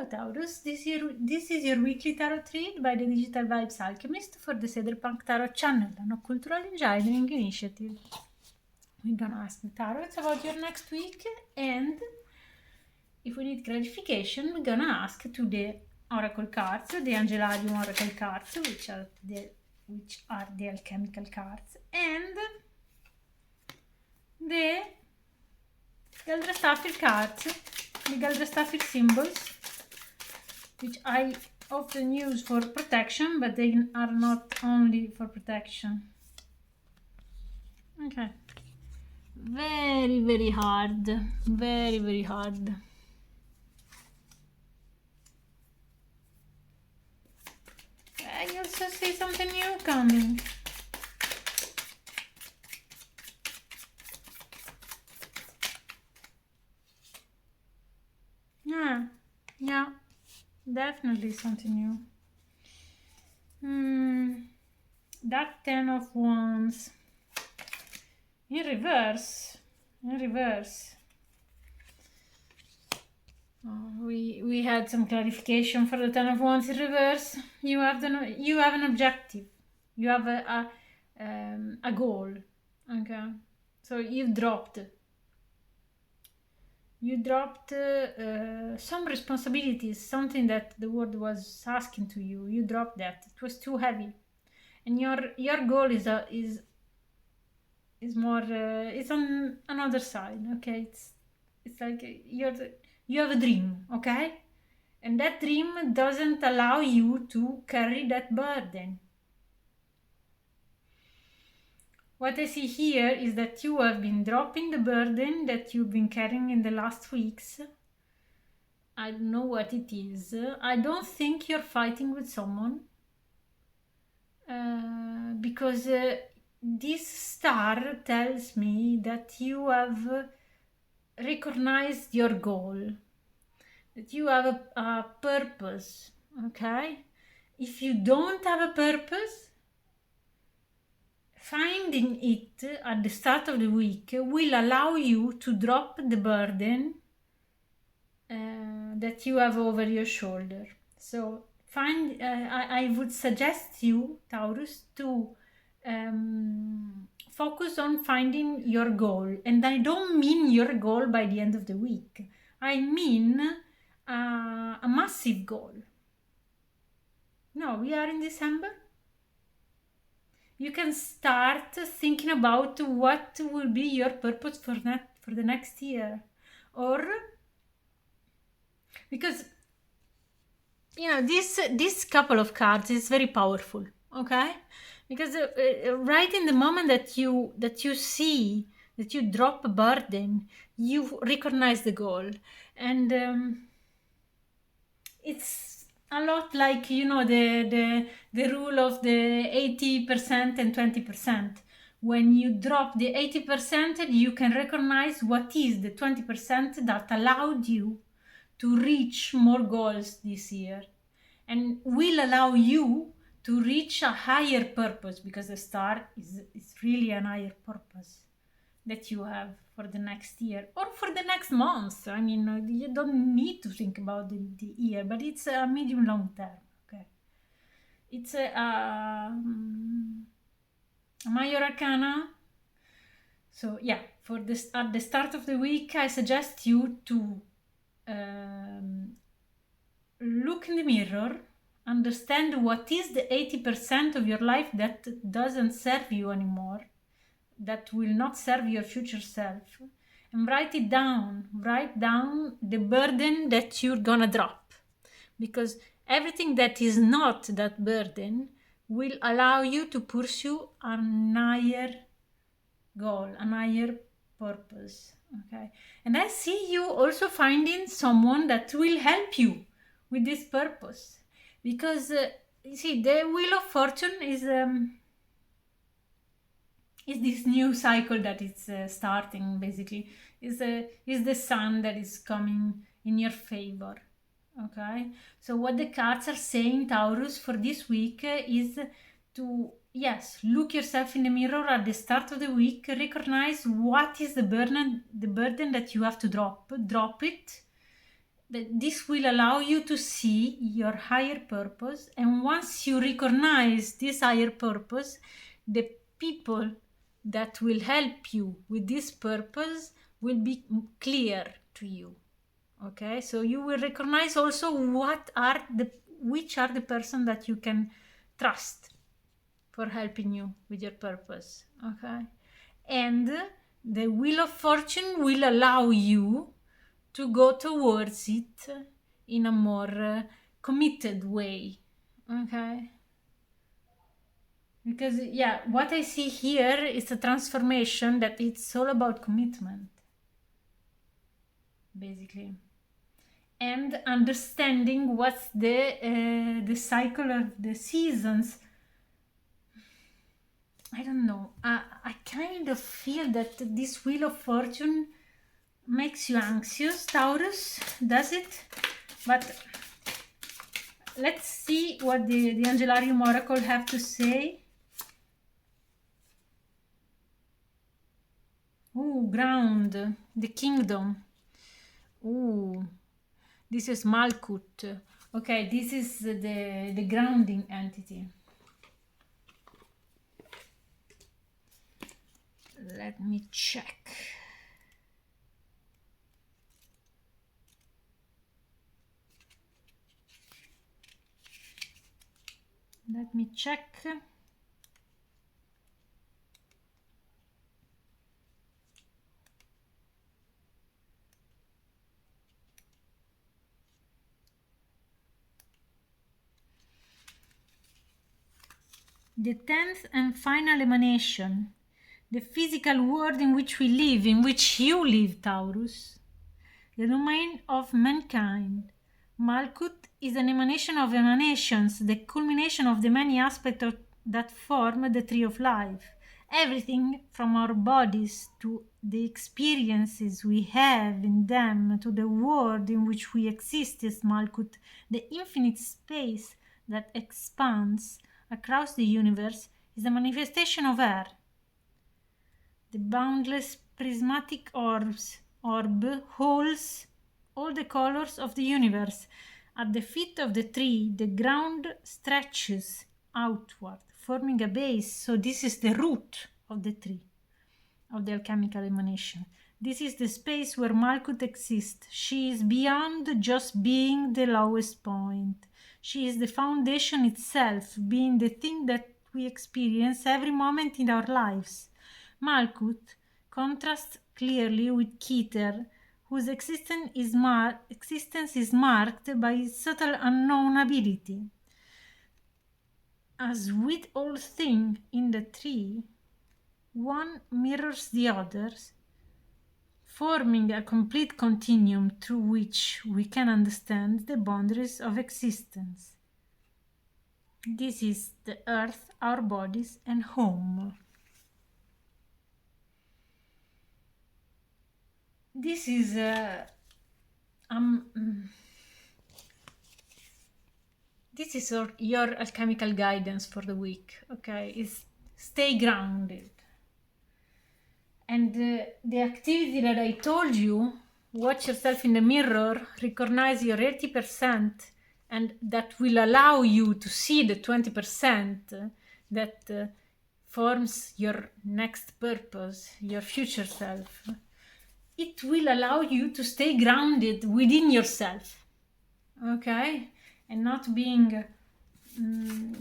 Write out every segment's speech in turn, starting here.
Hello Taurus, this is your weekly tarot read by the Digital Vibes Alchemist for the Cyberpunk Tarot channel, an Occultural Engineering initiative. We're gonna ask the tarots about your next week, and if we need clarification, we're gonna ask to the oracle cards, the Angelarium oracle cards, which are the alchemical cards, and the Galdrastaffel cards, the Galdrastaffel symbols, which I often use for protection, but they are not only for protection. Okay. Very, very hard. Very, very hard. I also see something new coming. Yeah. Definitely something new. That 10 of Wands. In reverse. We had some clarification for the 10 of Wands in reverse. You have an objective. You have a goal. Okay. So you dropped some responsibilities, something that the world was asking to you. You dropped that. It was too heavy, and your goal is more. It's on another side. Okay, it's like you have a dream. Okay, and that dream doesn't allow you to carry that burden. What I see here is that you have been dropping the burden that you've been carrying in the last weeks. I don't know what it is. I don't think you're fighting with someone. Because this star tells me that you have recognized your goal. That you have a purpose. Okay? If you don't have a purpose, finding it at the start of the week will allow you to drop the burden that you have over your shoulder. So I would suggest you, Taurus, to focus on finding your goal. And I don't mean your goal by the end of the week. I mean a massive goal. No, we are in December. You can start thinking about what will be your purpose for the next year, or because this couple of cards is very powerful. Okay, because right in the moment that you see that you drop a burden, you recognize the goal, and it's a lot like the rule of the 80% and 20%. When you drop the 80%, you can recognize what is the 20% that allowed you to reach more goals this year, and will allow you to reach a higher purpose, because the star is really a higher purpose that you have for the next year or for the next month. I mean, you don't need to think about the year, but it's a medium long term. Okay, it's a Major Arcana. So yeah, for this at the start of the week, I suggest you to look in the mirror, understand what is the 80% of your life that doesn't serve you anymore, that will not serve your future self, and write it down. Write down the burden that you're gonna drop, because everything that is not that burden will allow you to pursue a higher goal, a higher purpose. Okay, and I see you also finding someone that will help you with this purpose, because you see, the Wheel of Fortune is this new cycle that it's starting. Basically, is the sun that is coming in your favor. Okay, so what the cards are saying, Taurus, for this week is to look yourself in the mirror at the start of the week, recognize what is the burden that you have to drop it, But this will allow you to see your higher purpose, and once you recognize this higher purpose, the people that will help you with this purpose will be clear to you. Okay, so you will recognize also which are the person that you can trust for helping you with your purpose. Okay, and the wheel of fortune will allow you to go towards it in a more committed way. Okay, because what I see here is a transformation that it's all about commitment, basically, and understanding what's the cycle of the seasons. I don't know. I kind of feel that this wheel of fortune makes you anxious, Taurus, does it? But let's see what the Angelarium Oracle have to say. Ooh, ground, the kingdom. Ooh, this is Malkut. Okay, this is the grounding entity. Let me check. Let me check. The 10th and final emanation, the physical world in which we live, in which you live, Taurus, the domain of mankind. Malkut is an emanation of emanations, the culmination of the many aspects that form the tree of life. Everything from our bodies to the experiences we have in them to the world in which we exist is Malkut, the infinite space that expands across the universe is a manifestation of air. The boundless prismatic orb holds all the colors of the universe. At the feet of the tree, the ground stretches outward, forming a base. So this is the root of the tree, of the alchemical emanation. This is the space where Malkut exists. She is beyond just being the lowest point. She is the foundation itself, being the thing that we experience every moment in our lives. Malkut contrasts clearly with Keter, whose existence is marked by subtle unknowability. As with all things in the tree, one mirrors the others, forming a complete continuum through which we can understand the boundaries of existence. This is the earth, our bodies, and home. This is your alchemical guidance for the week. Okay, is stay grounded. And the activity that I told you, watch yourself in the mirror, recognize your 80%, and that will allow you to see the 20% that forms your next purpose, your future self. It will allow you to stay grounded within yourself, okay? And not being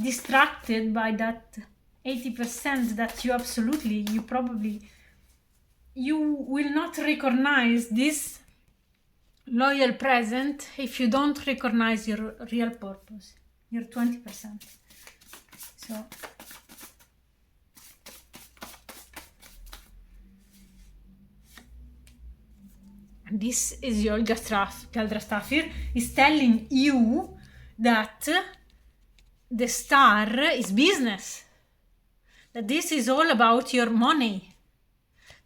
distracted by that 80% that you will not recognize this loyal present if you don't recognize your real purpose, your 20%. So this is your Galdrastafir is telling you that the star is business, that this is all about your money,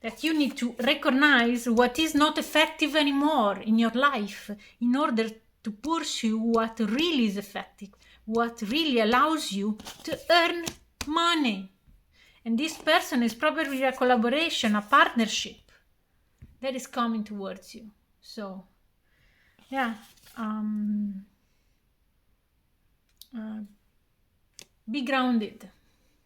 that you need to recognize what is not effective anymore in your life in order to pursue what really is effective, what really allows you to earn money. And this person is probably a collaboration, a partnership that is coming towards you. So yeah, be grounded.